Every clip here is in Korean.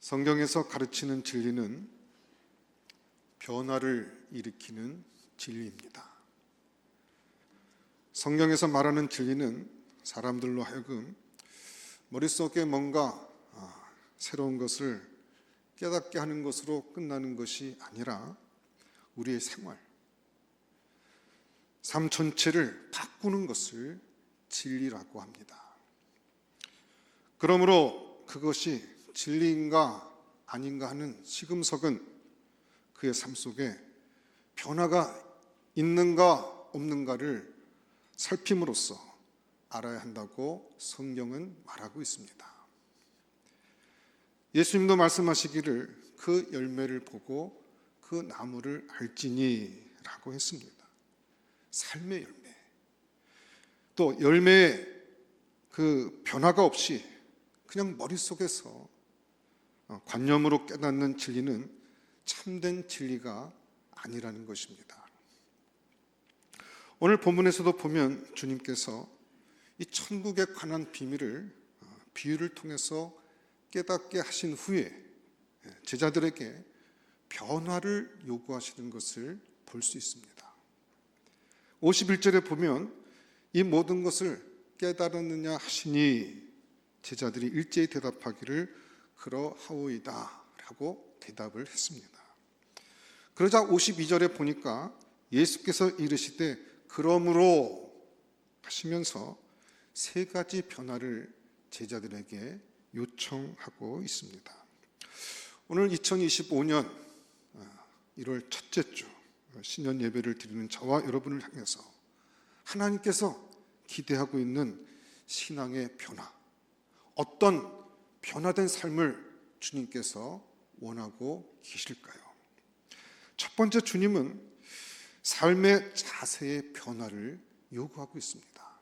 성경에서 가르치는 진리는 변화를 일으키는 진리입니다. 성경에서 말하는 진리는 사람들로 하여금 머릿속에 뭔가 새로운 것을 깨닫게 하는 것으로 끝나는 것이 아니라 우리의 생활, 삶 전체를 바꾸는 것을 진리라고 합니다. 그러므로 그것이 진리인가 아닌가 하는 시금석은 그의 삶 속에 변화가 있는가 없는가를 살핌으로써 알아야 한다고 성경은 말하고 있습니다. 예수님도 말씀하시기를 그 열매를 보고 그 나무를 알지니 라고 했습니다. 삶의 열매, 또 열매의 그 변화가 없이 그냥 머릿속에서 관념으로 깨닫는 진리는 참된 진리가 아니라는 것입니다. 오늘 본문에서도 보면 주님께서 이 천국에 관한 비밀을 비유를 통해서 깨닫게 하신 후에 제자들에게 변화를 요구하시는 것을 볼 수 있습니다. 51절에 보면 이 모든 것을 깨달았느냐 하시니 제자들이 일제히 대답하기를 그러하오이다 라고 대답을 했습니다. 그러자 52절에 보니까 예수께서 이르시되 그러므로 하시면서 세 가지 변화를 제자들에게 요청하고 있습니다. 오늘 2025년 1월 첫째 주 신년 예배를 드리는 저와 여러분을 향해서 하나님께서 기대하고 있는 신앙의 변화, 어떤 변화된 삶을 주님께서 원하고 계실까요? 첫 번째, 주님은 삶의 자세의 변화를 요구하고 있습니다.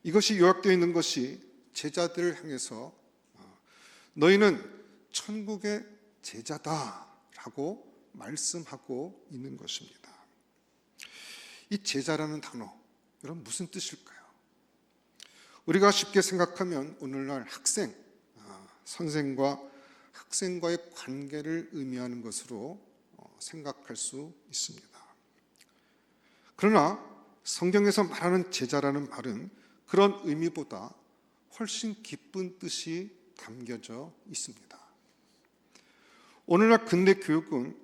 이것이 요약되어 있는 것이 제자들을 향해서 너희는 천국의 제자다라고 말씀하고 있는 것입니다. 이 제자라는 단어, 여러분 무슨 뜻일까요? 우리가 쉽게 생각하면 오늘날 학생, 선생과 학생과의 관계를 의미하는 것으로 생각할 수 있습니다. 그러나 성경에서 말하는 제자라는 말은 그런 의미보다 훨씬 깊은 뜻이 담겨져 있습니다. 오늘날 근대 교육은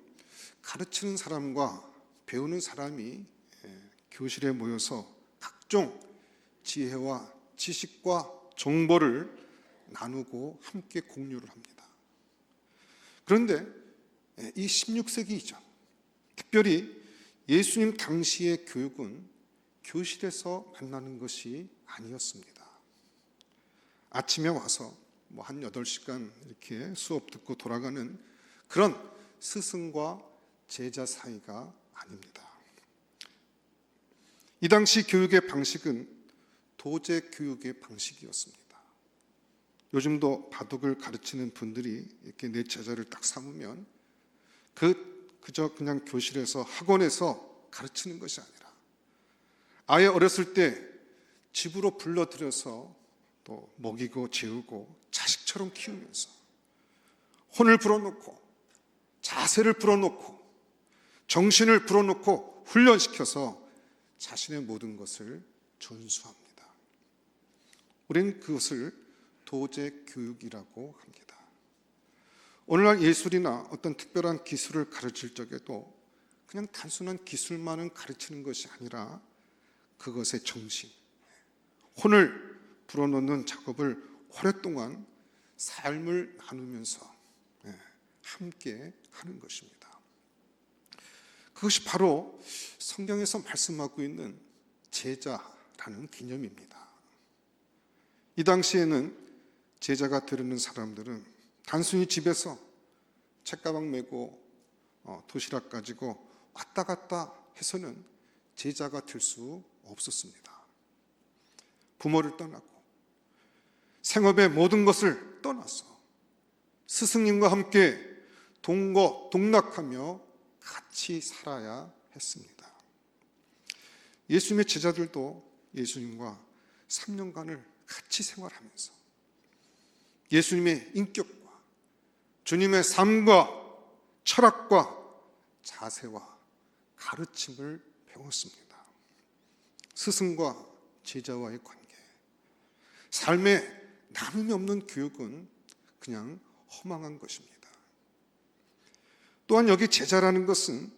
가르치는 사람과 배우는 사람이 교실에 모여서 각종 지혜와 지식과 정보를 나누고 함께 공유를 합니다. 그런데 이 16세기 이전, 특별히 예수님 당시의 교육은 교실에서 만나는 것이 아니었습니다. 아침에 와서 한 8시간 이렇게 수업 듣고 돌아가는 그런 스승과 제자 사이가 아닙니다. 이 당시 교육의 방식은 도제 교육의 방식이었습니다. 요즘도 바둑을 가르치는 분들이 이렇게 내 제자를 딱 삼으면 그저 그냥 교실에서 학원에서 가르치는 것이 아니라 아예 어렸을 때 집으로 불러들여서 또 먹이고 재우고 자식처럼 키우면서 혼을 불어넣고 자세를 불어넣고 정신을 불어넣고 훈련시켜서 자신의 모든 것을 전수합니다. 우리는 그것을 도제 교육이라고 합니다. 오늘날 예술이나 어떤 특별한 기술을 가르칠 적에도 그냥 단순한 기술만은 가르치는 것이 아니라 그것의 정신, 혼을 불어넣는 작업을 오랫동안 삶을 나누면서 함께 하는 것입니다. 그것이 바로 성경에서 말씀하고 있는 제자라는 개념입니다. 이 당시에는 제자가 되려는 사람들은 단순히 집에서 책가방 메고 도시락 가지고 왔다 갔다 해서는 제자가 될 수 없었습니다. 부모를 떠나고 생업의 모든 것을 떠나서 스승님과 함께 동거동락하며 같이 살아야 했습니다. 예수님의 제자들도 예수님과 3년간을 같이 생활하면서 예수님의 인격과 주님의 삶과 철학과 자세와 가르침을 배웠습니다. 스승과 제자와의 관계, 삶에 나눔이 없는 교육은 그냥 허망한 것입니다. 또한 여기 제자라는 것은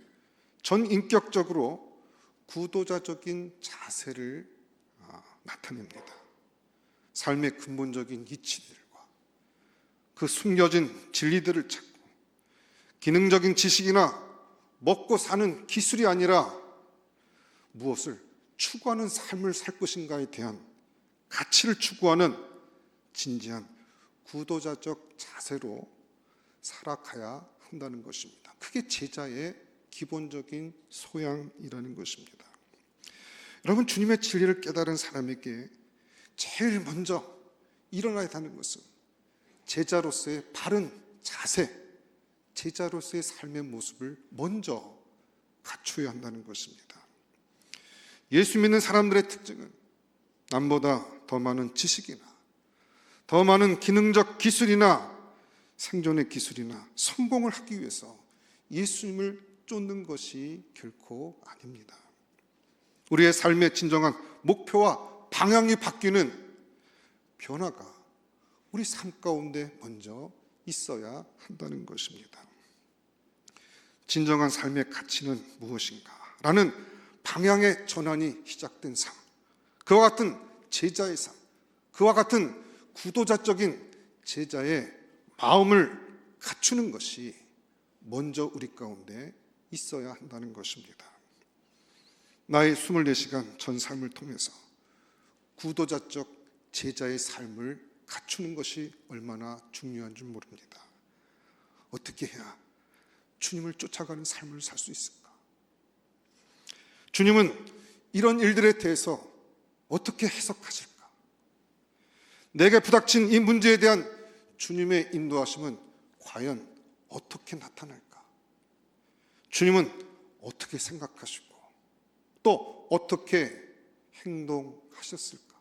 전인격적으로 구도자적인 자세를 나타냅니다. 삶의 근본적인 이치들과 그 숨겨진 진리들을 찾고 기능적인 지식이나 먹고 사는 기술이 아니라 무엇을 추구하는 삶을 살 것인가에 대한 가치를 추구하는 진지한 구도자적 자세로 살아가야 한다는 것입니다. 그게 제자의 기본적인 소양이라는 것입니다. 여러분, 주님의 진리를 깨달은 사람에게 제일 먼저 일어나야 하는 것은 제자로서의 바른 자세, 제자로서의 삶의 모습을 먼저 갖춰야 한다는 것입니다. 예수 믿는 사람들의 특징은 남보다 더 많은 지식이나 더 많은 기능적 기술이나 생존의 기술이나 성공을 하기 위해서 예수님을 쫓는 것이 결코 아닙니다. 우리의 삶의 진정한 목표와 방향이 바뀌는 변화가 우리 삶 가운데 먼저 있어야 한다는 것입니다. 진정한 삶의 가치는 무엇인가? 라는 방향의 전환이 시작된 삶, 그와 같은 제자의 삶, 그와 같은 구도자적인 제자의 마음을 갖추는 것이 먼저 우리 가운데 있어야 한다는 것입니다. 나의 24시간 전 삶을 통해서 구도자적 제자의 삶을 갖추는 것이 얼마나 중요한 줄 모릅니다. 어떻게 해야 주님을 쫓아가는 삶을 살 수 있을까? 주님은 이런 일들에 대해서 어떻게 해석하실까? 내게 부닥친 이 문제에 대한 주님의 인도하심은 과연 어떻게 나타날까? 주님은 어떻게 생각하시고 또 어떻게 행동하셨을까?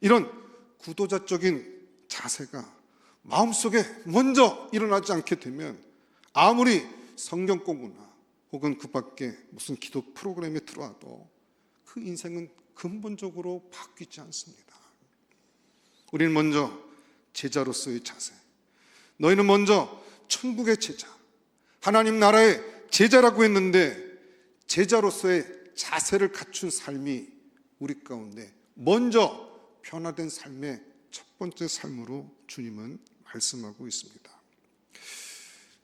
이런 구도자적인 자세가 마음속에 먼저 일어나지 않게 되면 아무리 성경 공부나 혹은 그 밖에 무슨 기도 프로그램에 들어와도 그 인생은 근본적으로 바뀌지 않습니다. 우리는 먼저 제자로서의 자세, 너희는 먼저 천국의 제자, 하나님 나라의 제자라고 했는데 제자로서의 자세를 갖춘 삶이 우리 가운데 먼저 변화된 삶의 첫 번째 삶으로 주님은 말씀하고 있습니다.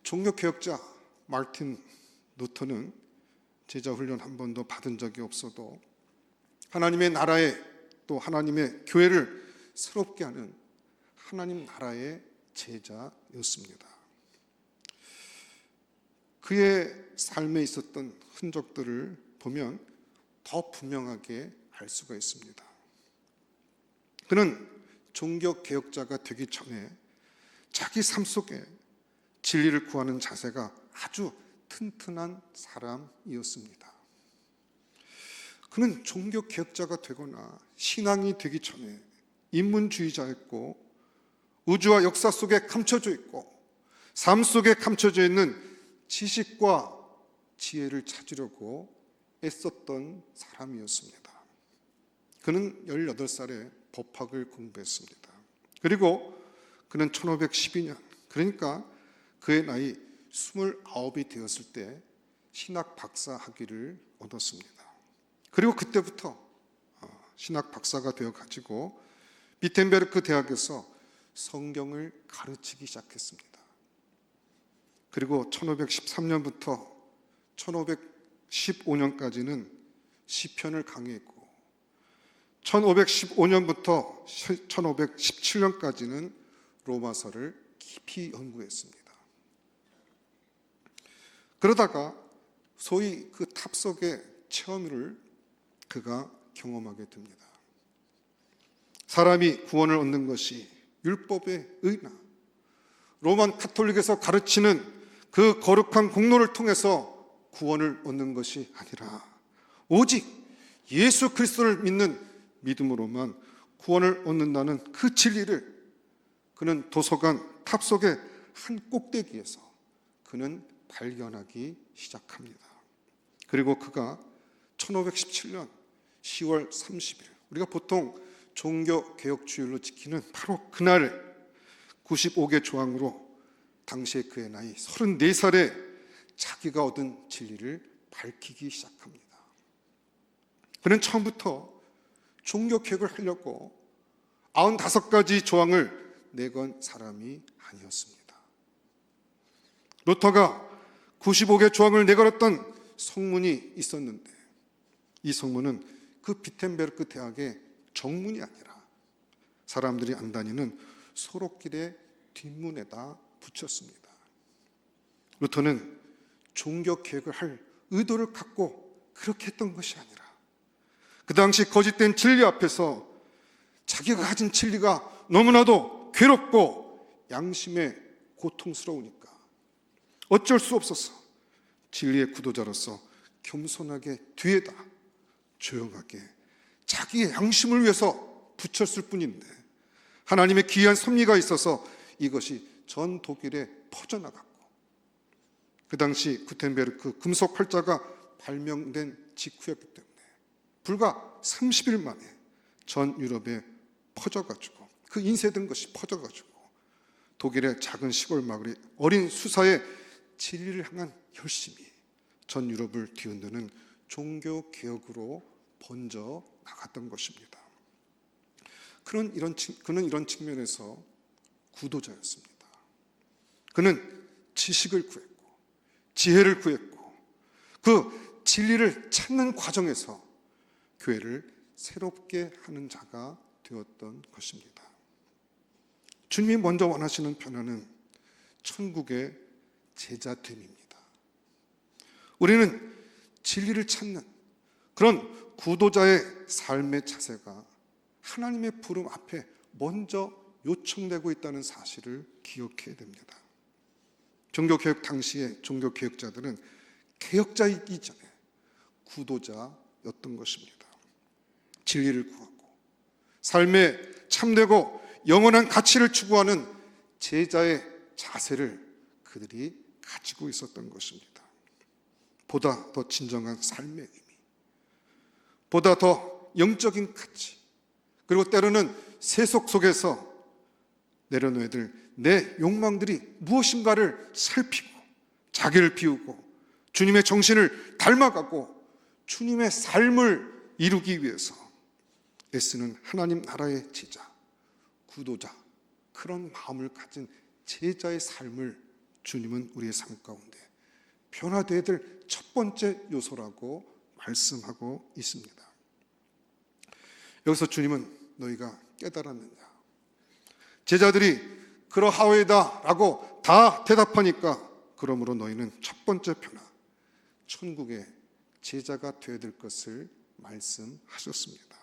종교개혁자 마르틴 루터는 제자훈련 한 번도 받은 적이 없어도 하나님의 나라에 또 하나님의 교회를 새롭게 하는 하나님 나라의 제자였습니다. 그의 삶에 있었던 흔적들을 보면 더 분명하게 알 수가 있습니다. 그는 종교개혁자가 되기 전에 자기 삶 속에 진리를 구하는 자세가 아주 튼튼한 사람이었습니다. 그는 종교개혁자가 되거나 신앙이 되기 전에 인문주의자였고 우주와 역사 속에 감춰져 있고 삶 속에 감춰져 있는 지식과 지혜를 찾으려고 애썼던 사람이었습니다. 그는 18살에 법학을 공부했습니다. 그리고 그는 1512년, 그러니까 그의 나이 29이 되었을 때 신학 박사 학위를 얻었습니다. 그리고 그때부터 신학 박사가 되어가지고 비텐베르크 대학에서 성경을 가르치기 시작했습니다. 그리고 1513년부터 1515년까지는 시편을 강의했고 1515년부터 1517년까지는 로마서를 깊이 연구했습니다. 그러다가 소위 그 탑석의 체험을 그가 경험하게 됩니다. 사람이 구원을 얻는 것이 율법의 의나 로만 카톨릭에서 가르치는 그 거룩한 공로를 통해서 구원을 얻는 것이 아니라 오직 예수 그리스도를 믿는 믿음으로만 구원을 얻는다는 그 진리를 그는 도서관 탑석에 한 꼭대기에서 그는 발견하기 시작합니다. 그리고 그가 1517년 10월 30일, 우리가 보통 종교개혁주일로 지키는 바로 그날 95개 조항으로 당시의 그의 나이 34살에 자기가 얻은 진리를 밝히기 시작합니다. 그는 처음부터 종교개혁을 하려고 95가지 조항을 내건 사람이 아니었습니다. 루터가 95개 조항을 내걸었던 성문이 있었는데, 이 성문은 그 비텐베르크 대학의 정문이 아니라 사람들이 안 다니는 소록길의 뒷문에다 붙였습니다. 루터는 종교개혁을 할 의도를 갖고 그렇게 했던 것이 아니라 그 당시 거짓된 진리 앞에서 자기가 가진 진리가 너무나도 괴롭고 양심에 고통스러우니까 어쩔 수 없어서 진리의 구도자로서 겸손하게 뒤에다 조용하게 자기의 양심을 위해서 붙였을 뿐인데, 하나님의 귀한 섭리가 있어서 이것이 전 독일에 퍼져나갔고, 그 당시 구텐베르크 금속 활자가 발명된 직후였기 때문에 불과 30일 만에 전 유럽에 퍼져가지고, 그 인쇄된 것이 퍼져가지고 독일의 작은 시골 마을의 어린 수사의 진리를 향한 열심이 전 유럽을 뒤흔드는 종교개혁으로 번져 나갔던 것입니다. 그는 이런 측면에서 구도자였습니다. 그는 지식을 구했고 지혜를 구했고 그 진리를 찾는 과정에서 교회를 새롭게 하는 자가 되었던 것입니다. 주님이 먼저 원하시는 변화는 천국의 제자됨입니다. 우리는 진리를 찾는 그런 구도자의 삶의 자세가 하나님의 부름 앞에 먼저 요청되고 있다는 사실을 기억해야 됩니다. 종교개혁 당시의 종교개혁자들은 개혁자이기 전에 구도자였던 것입니다. 진리를 구하고 삶에 참되고 영원한 가치를 추구하는 제자의 자세를 그들이 가지고 있었던 것입니다. 보다 더 진정한 삶의 의미, 보다 더 영적인 가치, 그리고 때로는 세속 속에서 내려놓아야 될 내 욕망들이 무엇인가를 살피고 자기를 비우고 주님의 정신을 닮아가고 주님의 삶을 이루기 위해서 애쓰는 하나님 나라의 제자, 구도자, 그런 마음을 가진 제자의 삶을 주님은 우리의 삶 가운데 변화되어야 될 첫 번째 요소라고 말씀하고 있습니다. 여기서 주님은 너희가 깨달았느냐? 제자들이 그러하오이다 라고 다 대답하니까 그러므로 너희는 첫 번째 변화, 천국의 제자가 되어야 될 것을 말씀하셨습니다.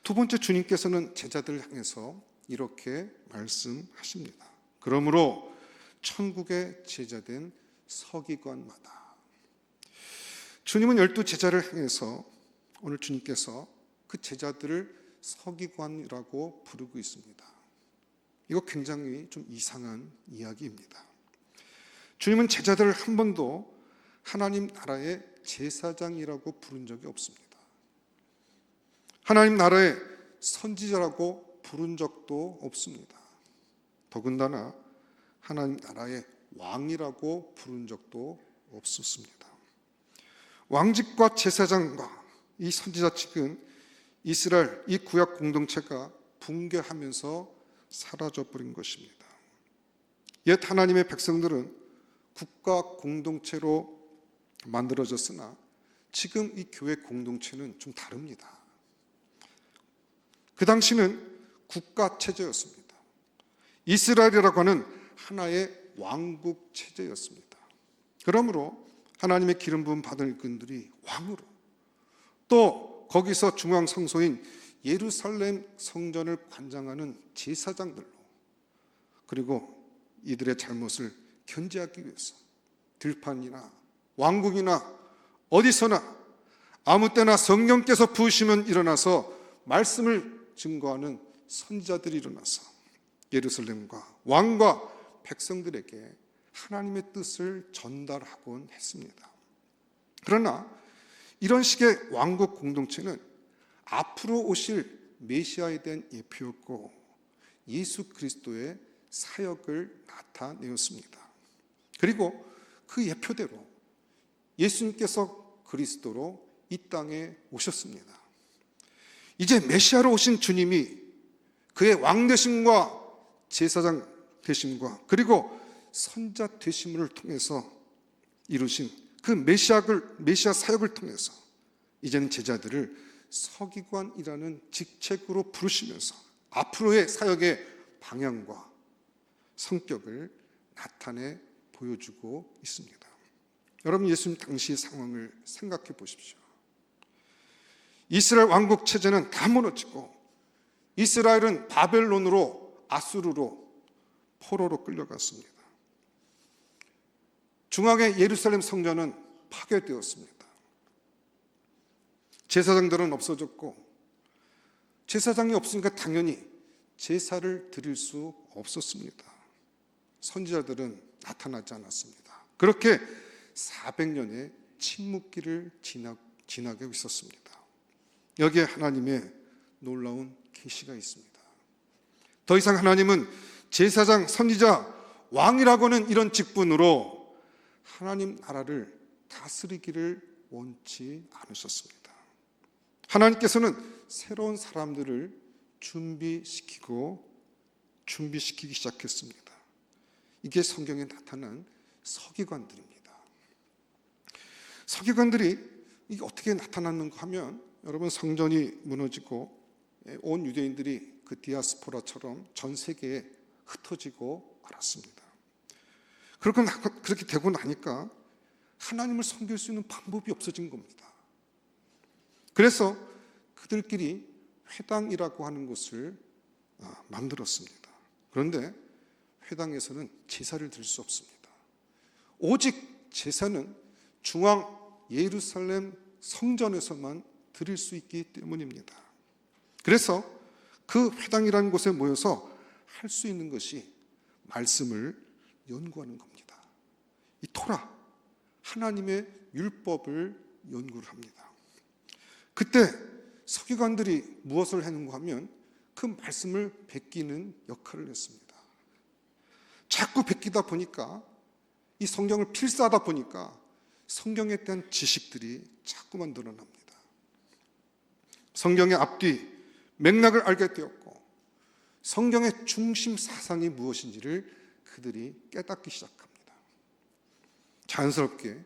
두 번째, 주님께서는 제자들을 향해서 이렇게 말씀하십니다. 그러므로 천국의 제자된 서기관마다. 주님은 12제자를 향해서 오늘 주님께서 그 제자들을 서기관이라고 부르고 있습니다. 이거 굉장히 좀 이상한 이야기입니다. 주님은 제자들을 한 번도 하나님 나라의 제사장이라고 부른 적이 없습니다. 하나님 나라의 선지자라고 부른 적도 없습니다. 더군다나 하나님 나라의 왕이라고 부른 적도 없었습니다. 왕직과 제사장과 이 선지자직은 이스라엘 이 구약 공동체가 붕괴하면서 사라져버린 것입니다. 옛 하나님의 백성들은 국가 공동체로 만들어졌으나 지금 이 교회 공동체는 좀 다릅니다. 그 당시는 국가 체제였습니다. 이스라엘이라고 하는 하나의 왕국 체제였습니다. 그러므로 하나님의 기름 부음 받은 일꾼들이 왕으로, 또 거기서 중앙 성소인 예루살렘 성전을 관장하는 제사장들로, 그리고 이들의 잘못을 견제하기 위해서 들판이나 왕궁이나 어디서나 아무 때나 성령께서 부으시면 일어나서 말씀을 증거하는 선지자들이 일어나서 예루살렘과 왕과 백성들에게 하나님의 뜻을 전달하곤 했습니다. 그러나 이런 식의 왕국 공동체는 앞으로 오실 메시아에 대한 예표였고 예수 그리스도의 사역을 나타내었습니다. 그리고 그 예표대로 예수님께서 그리스도로 이 땅에 오셨습니다. 이제 메시아로 오신 주님이 그의 왕 되심과 제사장 되심과 그리고 선자 되심을 통해서 이루신 그 메시아 사역을 통해서 이제는 제자들을 서기관이라는 직책으로 부르시면서 앞으로의 사역의 방향과 성격을 나타내 보여주고 있습니다. 여러분, 예수님 당시 상황을 생각해 보십시오. 이스라엘 왕국 체제는 다 무너지고 이스라엘은 바벨론으로 아수르로 포로로 끌려갔습니다. 중앙의 예루살렘 성전은 파괴되었습니다. 제사장들은 없어졌고 제사장이 없으니까 당연히 제사를 드릴 수 없었습니다. 선지자들은 나타나지 않았습니다. 그렇게 400년의 침묵기를 지나게 있었습니다. 여기에 하나님의 놀라운 계시가 있습니다. 더 이상 하나님은 제사장, 선지자, 왕이라고는 이런 직분으로 하나님 나라를 다스리기를 원치 않으셨습니다. 하나님께서는 새로운 사람들을 준비시키기 시작했습니다. 이게 성경에 나타난 서기관들입니다. 서기관들이 이게 어떻게 나타났는가 하면 여러분, 성전이 무너지고 온 유대인들이 그 디아스포라처럼 전 세계에 흩어지고 말았습니다. 그렇게 되고 나니까 하나님을 섬길 수 있는 방법이 없어진 겁니다. 그래서 그들끼리 회당이라고 하는 곳을 만들었습니다. 그런데 회당에서는 제사를 드릴 수 없습니다. 오직 제사는 중앙 예루살렘 성전에서만 드릴 수 있기 때문입니다. 그래서 그 회당이라는 곳에 모여서 할 수 있는 것이 말씀을 연구하는 겁니다. 이 토라, 하나님의 율법을 연구를 합니다. 그때 서기관들이 무엇을 했는가 하면 그 말씀을 베끼는 역할을 했습니다. 자꾸 베끼다 보니까 이 성경을 필사하다 보니까 성경에 대한 지식들이 자꾸만 늘어납니다. 성경의 앞뒤 맥락을 알게 되었고 성경의 중심 사상이 무엇인지를 그들이 깨닫기 시작합니다. 자연스럽게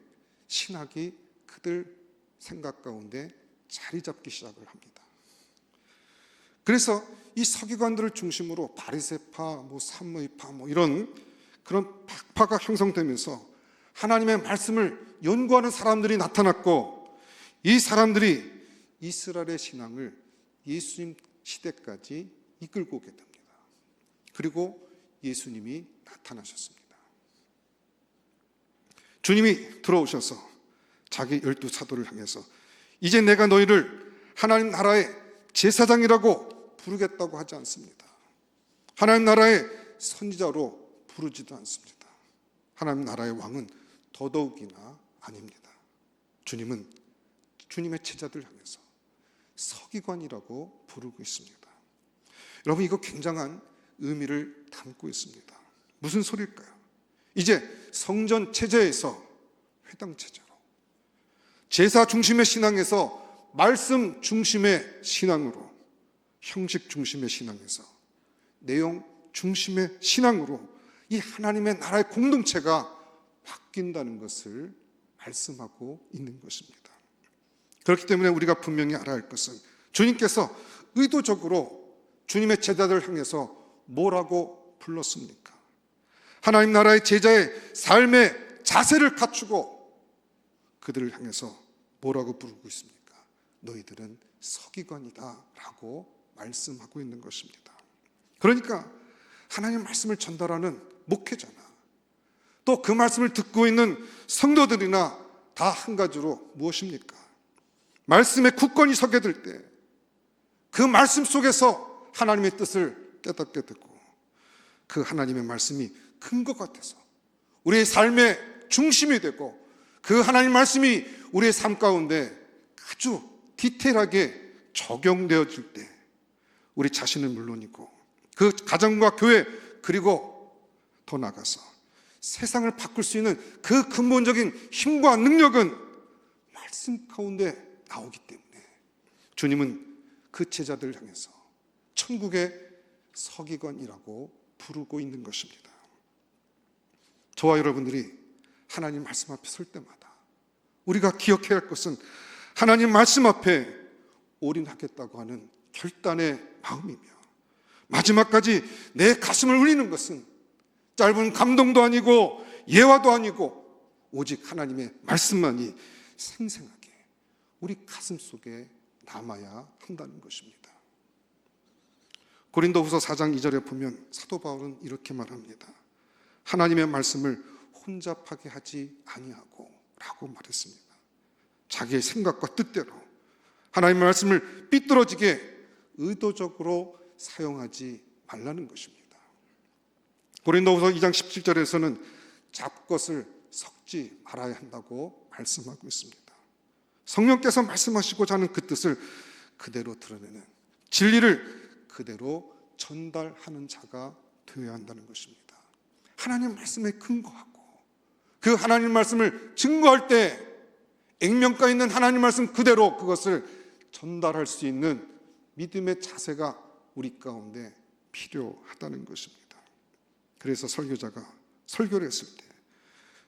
신학이 그들 생각 가운데 자리 잡기 시작을 합니다. 그래서 이 서기관들을 중심으로 바리새파, 삼무의파 이런 그런 박파가 형성되면서 하나님의 말씀을 연구하는 사람들이 나타났고 이 사람들이 이스라엘의 신앙을 예수님 시대까지 이끌고 오게 됩니다. 그리고 예수님이 나타나셨습니다. 주님이 들어오셔서 자기 12사도를 향해서 이제 내가 너희를 하나님 나라의 제사장이라고 부르겠다고 하지 않습니다. 하나님 나라의 선지자로 부르지도 않습니다. 하나님 나라의 왕은 더더욱이나 아닙니다. 주님은 주님의 제자들 향해서 서기관이라고 부르고 있습니다. 여러분, 이거 굉장한 의미를 담고 있습니다. 무슨 소리일까요? 이제 성전 체제에서 회당 체제로, 제사 중심의 신앙에서 말씀 중심의 신앙으로, 형식 중심의 신앙에서 내용 중심의 신앙으로 이 하나님의 나라의 공동체가 바뀐다는 것을 말씀하고 있는 것입니다. 그렇기 때문에 우리가 분명히 알아야 할 것은 주님께서 의도적으로 주님의 제자들을 향해서 뭐라고 불렀습니까? 하나님 나라의 제자의 삶의 자세를 갖추고 그들을 향해서 뭐라고 부르고 있습니까? 너희들은 서기관이다 라고 말씀하고 있는 것입니다. 그러니까 하나님의 말씀을 전달하는 목회자나 또 그 말씀을 듣고 있는 성도들이나 다 한 가지로 무엇입니까? 말씀에 굳건히 서게 될 때 그 말씀 속에서 하나님의 뜻을 깨닫게 되고 그 하나님의 말씀이 근거 같아서 우리의 삶의 중심이 되고 그 하나님 말씀이 우리의 삶 가운데 아주 디테일하게 적용되어질 때 우리 자신은 물론이고 그 가정과 교회 그리고 더 나아가서 세상을 바꿀 수 있는 그 근본적인 힘과 능력은 말씀 가운데 나오기 때문에 주님은 그 제자들을 향해서 천국의 서기관이라고 부르고 있는 것입니다. 저와 여러분들이 하나님 말씀 앞에 설 때마다 우리가 기억해야 할 것은 하나님 말씀 앞에 올인하겠다고 하는 결단의 마음이며 마지막까지 내 가슴을 울리는 것은 짧은 감동도 아니고 예화도 아니고 오직 하나님의 말씀만이 생생하게 우리 가슴 속에 남아야 한다는 것입니다. 고린도후서 4장 2절에 보면 사도 바울은 이렇게 말합니다. 하나님의 말씀을 혼잡하게 하지 아니하고 라고 말했습니다. 자기의 생각과 뜻대로 하나님의 말씀을 삐뚤어지게 의도적으로 사용하지 말라는 것입니다. 고린도후서 2장 17절에서는 잡것을 섞지 말아야 한다고 말씀하고 있습니다. 성령께서 말씀하시고자 하는 그 뜻을 그대로 드러내는 진리를 그대로 전달하는 자가 되어야 한다는 것입니다. 하나님 말씀에 근거하고 그 하나님 말씀을 증거할 때 액면가 있는 하나님 말씀 그대로 그것을 전달할 수 있는 믿음의 자세가 우리 가운데 필요하다는 것입니다. 그래서 설교자가 설교를 했을 때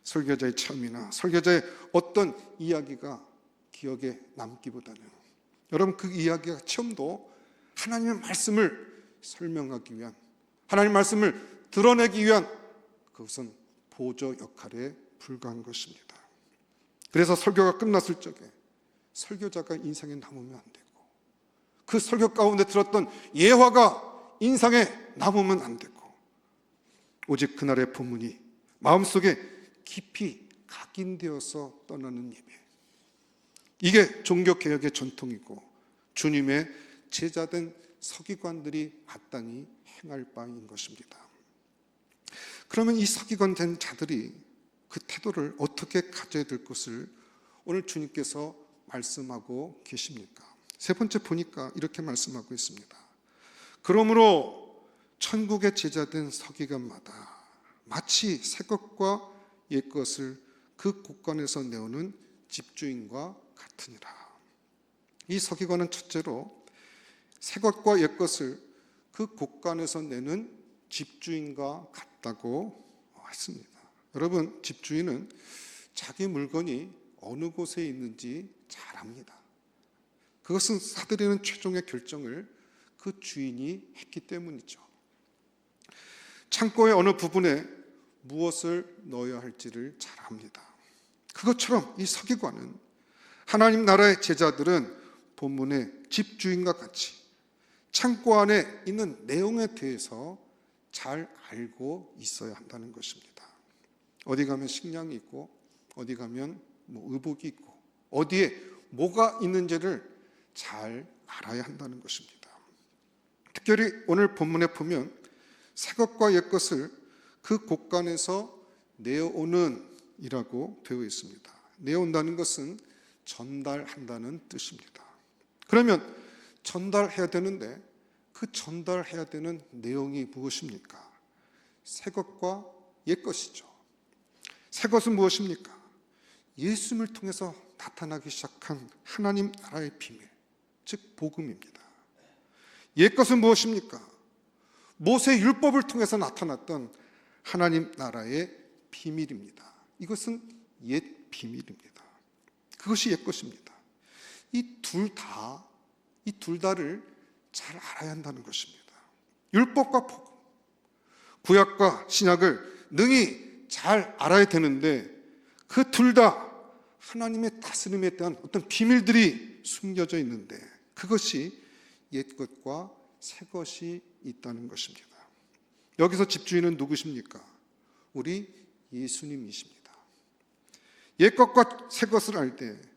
설교자의 체험이나 설교자의 어떤 이야기가 기억에 남기보다는 여러분 그 이야기가 체험도 하나님의 말씀을 설명하기 위한 하나님 말씀을 드러내기 위한 그것은 보조 역할에 불과한 것입니다. 그래서 설교가 끝났을 적에 설교자가 인상에 남으면 안 되고 그 설교 가운데 들었던 예화가 인상에 남으면 안 되고 오직 그날의 본문이 마음속에 깊이 각인되어서 떠나는 예배, 이게 종교개혁의 전통이고 주님의 제자된 서기관들이 마땅히 행할 바인 것입니다. 그러면 이 서기관 된 자들이 그 태도를 어떻게 가져야 될 것을 오늘 주님께서 말씀하고 계십니까? 세 번째 보니까 이렇게 말씀하고 있습니다. 그러므로 천국의 제자된 서기관마다 마치 새 것과 옛 것을 그 곳간에서 내오는 집주인과 같으니라. 이 서기관은 첫째로 새 것과 옛 것을 그 곳간에서 내는 집주인과 같다고 했습니다. 여러분, 집주인은 자기 물건이 어느 곳에 있는지 잘 압니다. 그것은 사들이는 최종의 결정을 그 주인이 했기 때문이죠. 창고의 어느 부분에 무엇을 넣어야 할지를 잘 압니다. 그것처럼 이 서기관은 하나님 나라의 제자들은 본문의 집주인과 같이 창고 안에 있는 내용에 대해서 잘 알고 있어야 한다는 것입니다. 어디 가면 식량이 있고 어디 가면 의복이 있고 어디에 뭐가 있는지를 잘 알아야 한다는 것입니다. 특별히 오늘 본문에 보면 새 것과 옛 것을 그 곳간에서 내어오는 이라고 되어 있습니다. 내어온다는 것은 전달한다는 뜻입니다. 그러면 전달해야 되는데 그 전달해야 되는 내용이 무엇입니까? 새 것과 옛 것이죠. 새 것은 무엇입니까? 예수님을 통해서 나타나기 시작한 하나님 나라의 비밀, 즉 복음입니다. 옛 것은 무엇입니까? 모세 율법을 통해서 나타났던 하나님 나라의 비밀입니다. 이것은 옛 비밀입니다. 그것이 옛 것입니다. 이 둘 다를 잘 알아야 한다는 것입니다. 율법과 복음, 구약과 신약을 능히 잘 알아야 되는데 그 둘 다 하나님의 다스림에 대한 어떤 비밀들이 숨겨져 있는데 그것이 옛 것과 새 것이 있다는 것입니다. 여기서 집주인은 누구십니까? 우리 예수님이십니다. 옛 것과 새 것을 알 때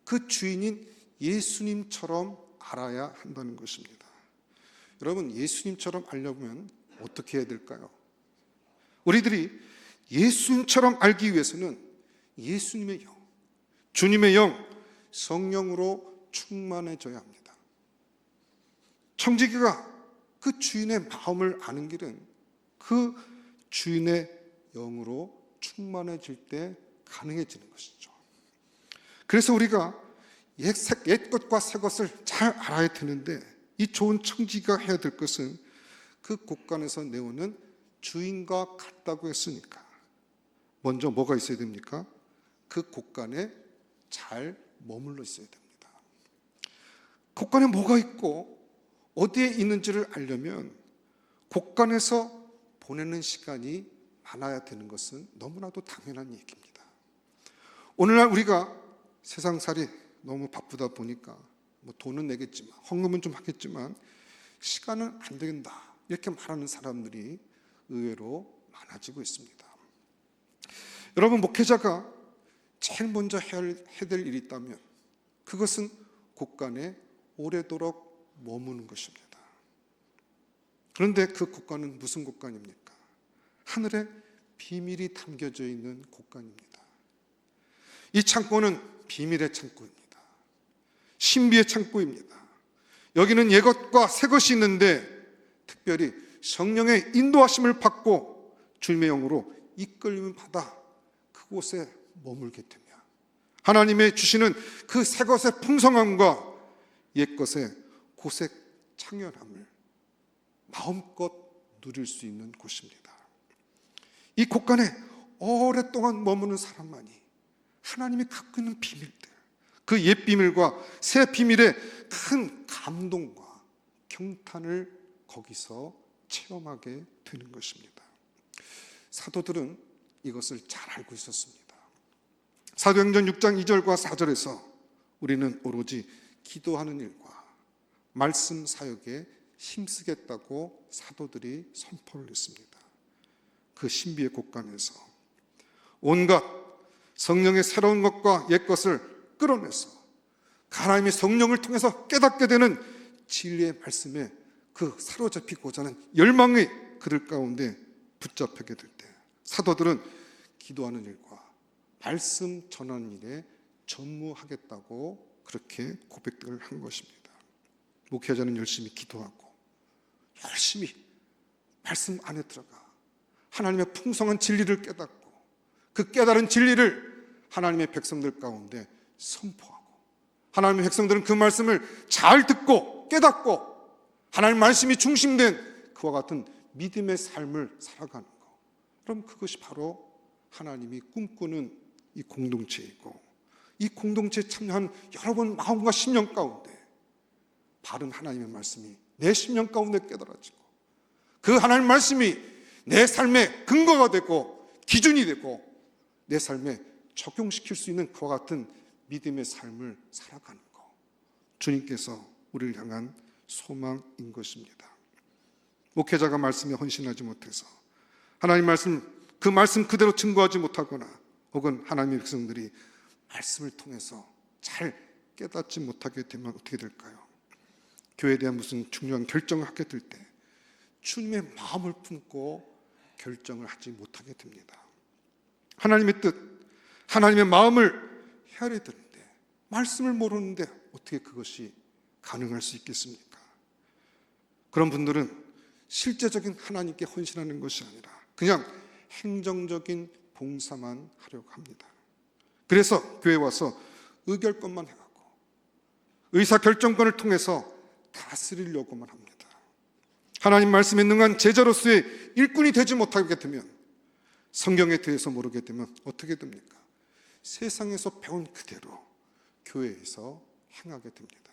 그 주인인 예수님처럼 알아야 한다는 것입니다. 여러분, 예수님처럼 알려면 어떻게 해야 될까요? 우리들이 예수님처럼 알기 위해서는 예수님의 영, 주님의 영, 성령으로 충만해져야 합니다. 청지기가 그 주인의 마음을 아는 길은 그 주인의 영으로 충만해질 때 가능해지는 것이죠. 그래서 우리가 옛 것과 새 것을 잘 알아야 되는데, 이 좋은 청지기가 해야 될 것은 그 곳간에서 내오는 주인과 같다고 했으니까 먼저 뭐가 있어야 됩니까? 그 곳간에 잘 머물러 있어야 됩니다. 곳간에 뭐가 있고 어디에 있는지를 알려면 곳간에서 보내는 시간이 많아야 되는 것은 너무나도 당연한 얘기입니다. 오늘날 우리가 세상살이 너무 바쁘다 보니까 돈은 내겠지만, 헌금은 좀 하겠지만 시간은 안 된다, 이렇게 말하는 사람들이 의외로 많아지고 있습니다. 여러분, 목회자가 제일 먼저 해야 될 일이 있다면 그것은 곳간에 오래도록 머무는 것입니다. 그런데 그 곳간은 무슨 곳간입니까? 하늘에 비밀이 담겨져 있는 곳간입니다. 이 창고는 비밀의 창고입니다. 신비의 창고입니다. 여기는 옛것과 새것이 있는데 특별히 성령의 인도하심을 받고 주님의 영으로 이끌림을 받아 그곳에 머물게 되며 하나님의 주시는 그 새것의 풍성함과 옛것의 고색 창연함을 마음껏 누릴 수 있는 곳입니다. 이 곳간에 오랫동안 머무는 사람만이 하나님이 갖고 있는 비밀들, 그 옛 비밀과 새 비밀의 큰 감동과 경탄을 거기서 체험하게 되는 것입니다. 사도들은 이것을 잘 알고 있었습니다. 사도행전 6장 2절과 4절에서 우리는 오로지 기도하는 일과 말씀 사역에 힘쓰겠다고 사도들이 선포를 했습니다. 그 신비의 곳간에서 온갖 성령의 새로운 것과 옛 것을 끌어내서 하나님의 성령을 통해서 깨닫게 되는 진리의 말씀에 그 사로잡히고자 하는 열망의 그들 가운데 붙잡히게 될 때 사도들은 기도하는 일과 말씀 전하는 일에 전무하겠다고 그렇게 고백들을 한 것입니다. 목회자는 열심히 기도하고 열심히 말씀 안에 들어가 하나님의 풍성한 진리를 깨닫고 그 깨달은 진리를 하나님의 백성들 가운데 선포하고 하나님의 백성들은 그 말씀을 잘 듣고 깨닫고 하나님 말씀이 중심된 그와 같은 믿음의 삶을 살아가는 것, 그럼 그것이 바로 하나님이 꿈꾸는 이 공동체이고 이 공동체에 참여한 여러분 마음과 심령 가운데 바른 하나님의 말씀이 내 심령 가운데 깨달아지고 그 하나님 말씀이 내 삶의 근거가 되고 기준이 되고 내 삶에 적용시킬 수 있는 그와 같은 믿음의 삶을 살아가는 것, 주님께서 우리를 향한 소망인 것입니다. 목회자가 말씀에 헌신하지 못해서 하나님 말씀, 그 말씀 그대로 증거하지 못하거나 혹은 하나님의 백성들이 말씀을 통해서 잘 깨닫지 못하게 되면 어떻게 될까요? 교회에 대한 무슨 중요한 결정을 하게 될 때 주님의 마음을 품고 결정을 하지 못하게 됩니다. 하나님의 뜻, 하나님의 마음을 헤아려야 되는데 말씀을 모르는데 어떻게 그것이 가능할 수 있겠습니까? 그런 분들은 실제적인 하나님께 헌신하는 것이 아니라 그냥 행정적인 봉사만 하려고 합니다. 그래서 교회에 와서 의결권만 해가고 의사결정권을 통해서 다스리려고만 합니다. 하나님 말씀에 능한 제자로서의 일꾼이 되지 못하게 되면, 성경에 대해서 모르게 되면 어떻게 됩니까? 세상에서 배운 그대로 교회에서 행하게 됩니다.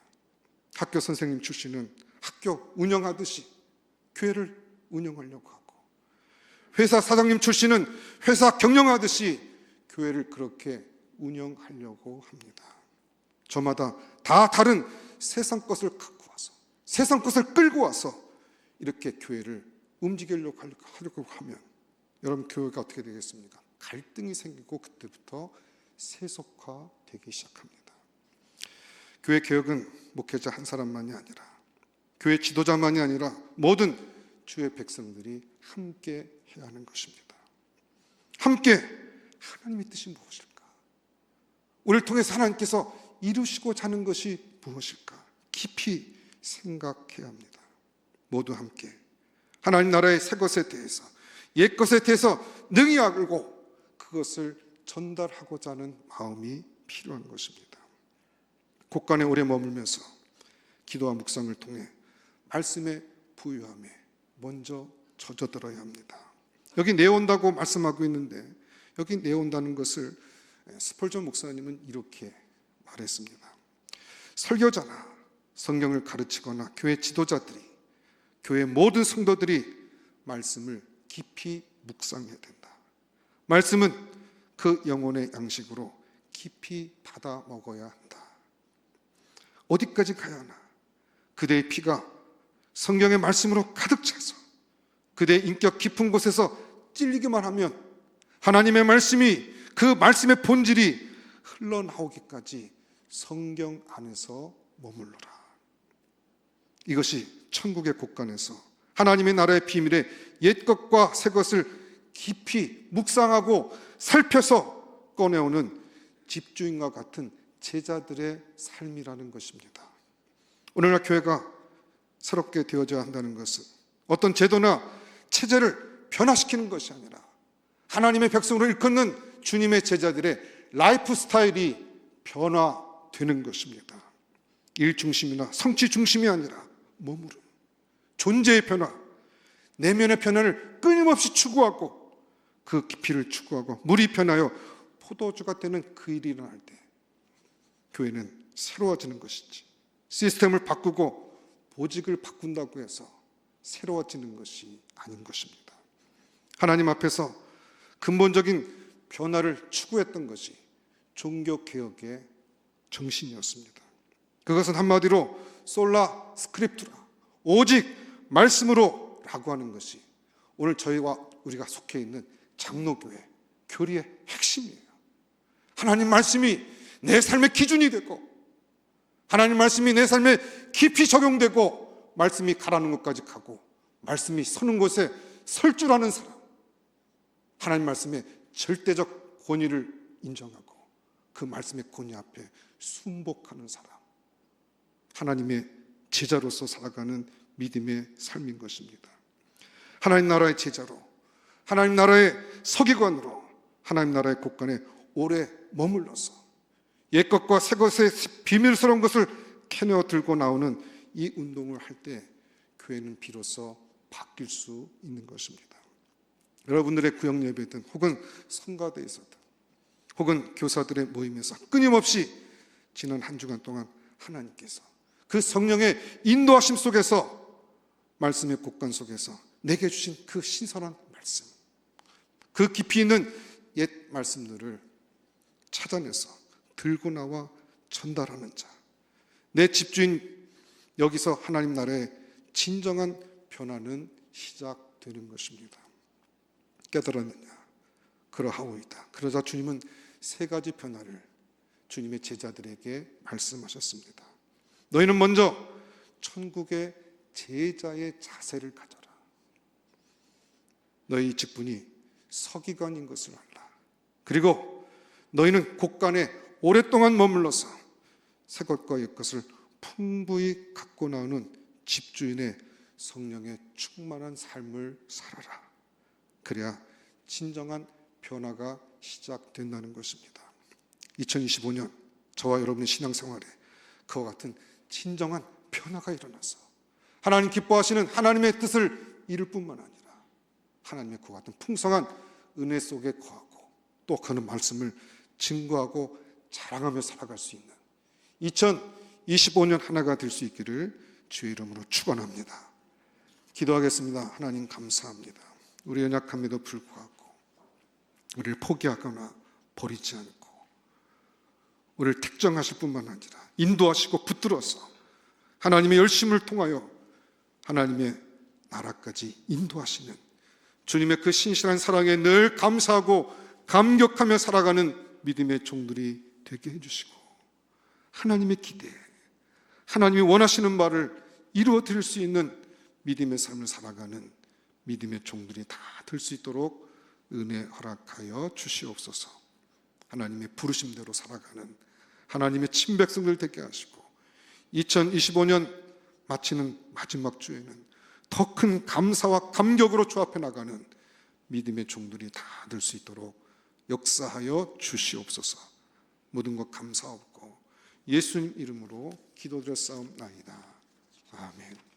학교 선생님 출신은 학교 운영하듯이 교회를 운영하려고 하고, 회사 사장님 출신은 회사 경영하듯이 교회를 그렇게 운영하려고 합니다. 저마다 다 다른 세상 것을 갖고 와서, 세상 것을 끌고 와서 이렇게 교회를 움직이려고 하면 여러분, 교회가 어떻게 되겠습니까? 갈등이 생기고 그때부터 세속화되기 시작합니다. 교회 개혁은 목회자 한 사람만이 아니라, 교회 지도자만이 아니라 모든 주의 백성들이 함께 해야 하는 것입니다. 함께 하나님의 뜻이 무엇일까? 우리를 통해서 하나님께서 이루시고자 하는 것이 무엇일까? 깊이 생각해야 합니다. 모두 함께 하나님 나라의 새 것에 대해서, 옛 것에 대해서 능히 알고 그것을 전달하고자 하는 마음이 필요한 것입니다. 곳간에 오래 머물면서 기도와 묵상을 통해 말씀의 부유함에 먼저 젖어들어야 합니다. 여기 내온다고 말씀하고 있는데, 여기 내온다는 것을 스펄전 목사님은 이렇게 말했습니다. 설교자나 성경을 가르치거나 교회 지도자들이, 교회 모든 성도들이 말씀을 깊이 묵상해야 된다. 말씀은 그 영혼의 양식으로 깊이 받아 먹어야 한다. 어디까지 가야 하나? 그대의 피가 성경의 말씀으로 가득 차서 그대의 인격 깊은 곳에서 찔리기만 하면 하나님의 말씀이, 그 말씀의 본질이 흘러나오기까지 성경 안에서 머물러라. 이것이 천국의 곳간에서 하나님의 나라의 비밀의 옛 것과 새 것을 깊이 묵상하고 살펴서 꺼내오는 집주인과 같은 제자들의 삶이라는 것입니다. 오늘날 교회가 새롭게 되어져야 한다는 것은 어떤 제도나 체제를 변화시키는 것이 아니라 하나님의 백성으로 일컫는 주님의 제자들의 라이프 스타일이 변화되는 것입니다. 일 중심이나 성취 중심이 아니라 머무름, 존재의 변화, 내면의 변화를 끊임없이 추구하고 그 깊이를 추구하고 물이 변하여 포도주가 되는 그 일이 일어날 때 교회는 새로워지는 것이지, 시스템을 바꾸고 보직을 바꾼다고 해서 새로워지는 것이 아닌 것입니다. 하나님 앞에서 근본적인 변화를 추구했던 것이 종교개혁의 정신이었습니다. 그것은 한마디로 솔라 스크립투라, 오직 말씀으로 라고 하는 것이 오늘 저희와 우리가 속해 있는 장로교회 교리의 핵심이에요. 하나님 말씀이 내 삶의 기준이 되고, 하나님 말씀이 내 삶에 깊이 적용되고, 말씀이 가라는 곳까지 가고, 말씀이 서는 곳에 설 줄 아는 사람, 하나님 말씀의 절대적 권위를 인정하고 그 말씀의 권위 앞에 순복하는 사람, 하나님의 제자로서 살아가는 믿음의 삶인 것입니다. 하나님 나라의 제자로, 하나님 나라의 서기관으로, 하나님 나라의 곳간에 오래 머물러서 옛 것과 새 것의 비밀스러운 것을 캐내어 들고 나오는 이 운동을 할 때 교회는 비로소 바뀔 수 있는 것입니다. 여러분들의 구역 예배든 혹은 성가대에서든 혹은 교사들의 모임에서 끊임없이 지난 한 주간 동안 하나님께서 그 성령의 인도하심 속에서, 말씀의 곳간 속에서 내게 주신 그 신선한 말씀, 그 깊이 있는 옛 말씀들을 찾아내서 들고 나와 전달하는 자, 내 집주인, 여기서 하나님 나라의 진정한 변화는 시작되는 것입니다. 깨달았느냐? 그러하오이다. 그러자 주님은 세 가지 변화를 주님의 제자들에게 말씀하셨습니다. 너희는 먼저 천국의 제자의 자세를 가져라. 너희 직분이 서기관인 것을 알라. 그리고 너희는 곳간에 오랫동안 머물러서 새 것과 옛 것을 풍부히 갖고 나오는 집주인의 성령의 충만한 삶을 살아라. 그래야 진정한 변화가 시작된다는 것입니다. 2025년 저와 여러분의 신앙생활에 그와 같은 진정한 변화가 일어나서 하나님 기뻐하시는 하나님의 뜻을 이룰 뿐만 아니라 하나님의 그와 같은 풍성한 은혜 속에 거하고 또 그는 말씀을 증거하고 자랑하며 살아갈 수 있는 2025년 하나가 될 수 있기를 주의 이름으로 축원합니다. 기도하겠습니다. 하나님 감사합니다. 우리의 연약함에도 불구하고 우리를 포기하거나 버리지 않고 우리를 택정하실 뿐만 아니라 인도하시고 붙들어서 하나님의 열심을 통하여 하나님의 나라까지 인도하시는 주님의 그 신실한 사랑에 늘 감사하고 감격하며 살아가는 믿음의 종들이 되게 해주시고 하나님의 기대, 하나님이 원하시는 바를 이루어 드릴 수 있는 믿음의 삶을 살아가는 믿음의 종들이 다 될 수 있도록 은혜 허락하여 주시옵소서. 하나님의 부르심대로 살아가는 하나님의 친백성들 되게 하시고 2025년 마치는 마지막 주에는 더 큰 감사와 감격으로 주 앞에 나가는 믿음의 종들이 다 될 수 있도록 역사하여 주시옵소서. 모든 것 감사하옵고 예수님 이름으로 기도드렸사옵나이다. 아멘.